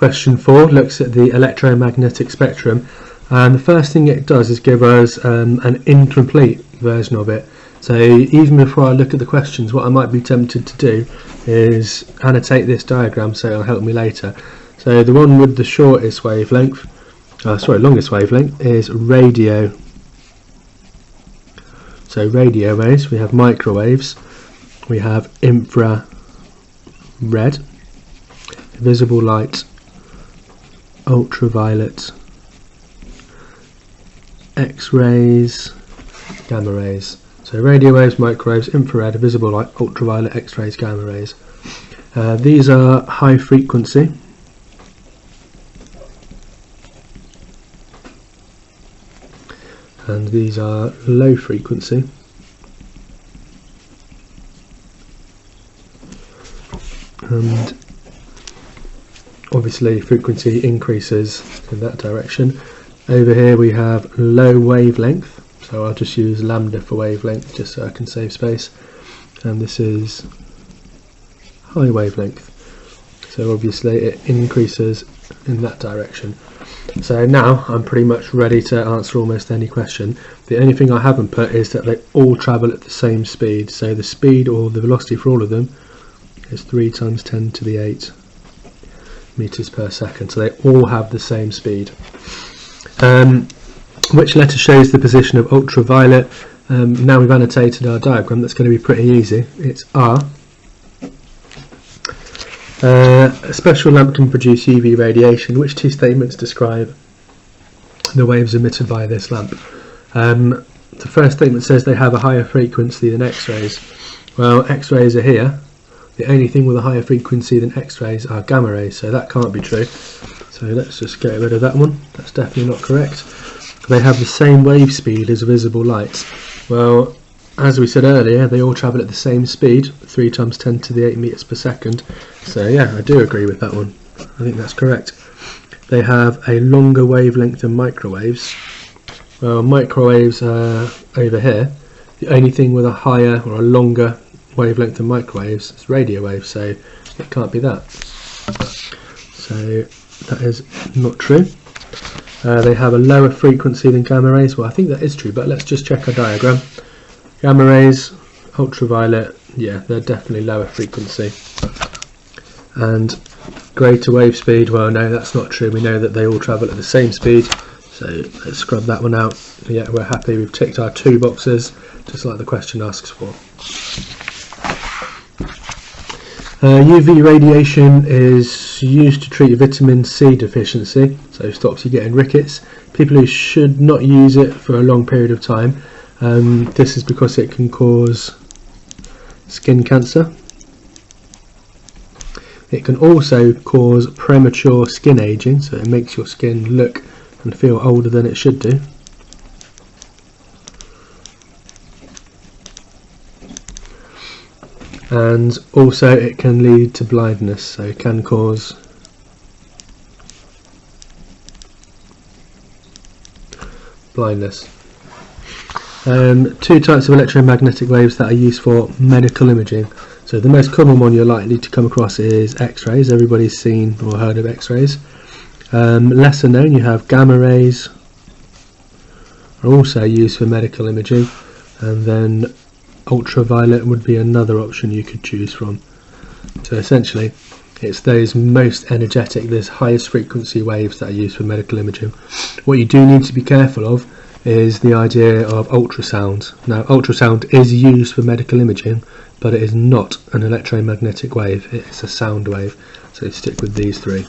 Question 4 looks at the electromagnetic spectrum, and the first thing it does is give us an incomplete version of it. So even before I look at the questions, what I might be tempted to do is annotate this diagram so it'll help me later. So the one with the shortest wavelength, longest wavelength, is radio. So radio waves, we have microwaves, we have infrared, visible light, ultraviolet, X-rays, gamma rays. So radio waves, microwaves, infrared, visible light, ultraviolet, X-rays, gamma rays. These are high frequency. And these are low frequency. And obviously frequency increases in that direction. Over here we have low wavelength, so I'll just use lambda for wavelength just so I can save space, and this is high wavelength, so obviously it increases in that direction. So now I'm pretty much ready to answer almost any question. The only thing I haven't put is that they all travel at the same speed, so the speed or the velocity for all of them is 3 times 10 to the 8 meters per second, so they all have the same speed. Which letter shows the position of ultraviolet? Now we've annotated our diagram, that's going to be pretty easy. It's R. A special lamp can produce UV radiation. Which two statements describe the waves emitted by this lamp? The first statement says they have a higher frequency than X-rays. Well, X-rays are here. The only thing with a higher frequency than X-rays are gamma rays, so that can't be true. So let's just get rid of that one. That's definitely not correct. They have the same wave speed as visible light. Well, as we said earlier, they all travel at the same speed, 3 times 10 to the 8 meters per second. So yeah, I do agree with that one. I think that's correct. They have a longer wavelength than microwaves. Well, microwaves are over here. The only thing with a higher or a longer wavelength than microwaves is radio waves, so it can't be that. So that is not true. They have a lower frequency than gamma rays. Well, I think that is true, but let's just check our diagram. Gamma rays, ultraviolet, yeah, they're definitely lower frequency. And greater wave speed, well, no, that's not true. We know that they all travel at the same speed, so let's scrub that one out. Yeah, we're happy. We've ticked our 2 boxes, just like the question asks for. UV radiation is used to treat vitamin C deficiency, so it stops you getting rickets. People who should not use it for a long period of time. This is because it can cause skin cancer. It can also cause premature skin aging, so it makes your skin look and feel older than it should do. And also it can lead to blindness, so it can cause blindness. 2 types of electromagnetic waves that are used for medical imaging. So the most common one you're likely to come across is X-rays. Everybody's seen or heard of X-rays. Lesser known, you have gamma rays, are also used for medical imaging, and then ultraviolet would be another option you could choose from. So essentially it's those most energetic, those highest frequency waves that are used for medical imaging. What you do need to be careful of is the idea of ultrasound. Now, ultrasound is used for medical imaging, but it is not an electromagnetic wave, it's a sound wave, so stick with these 3.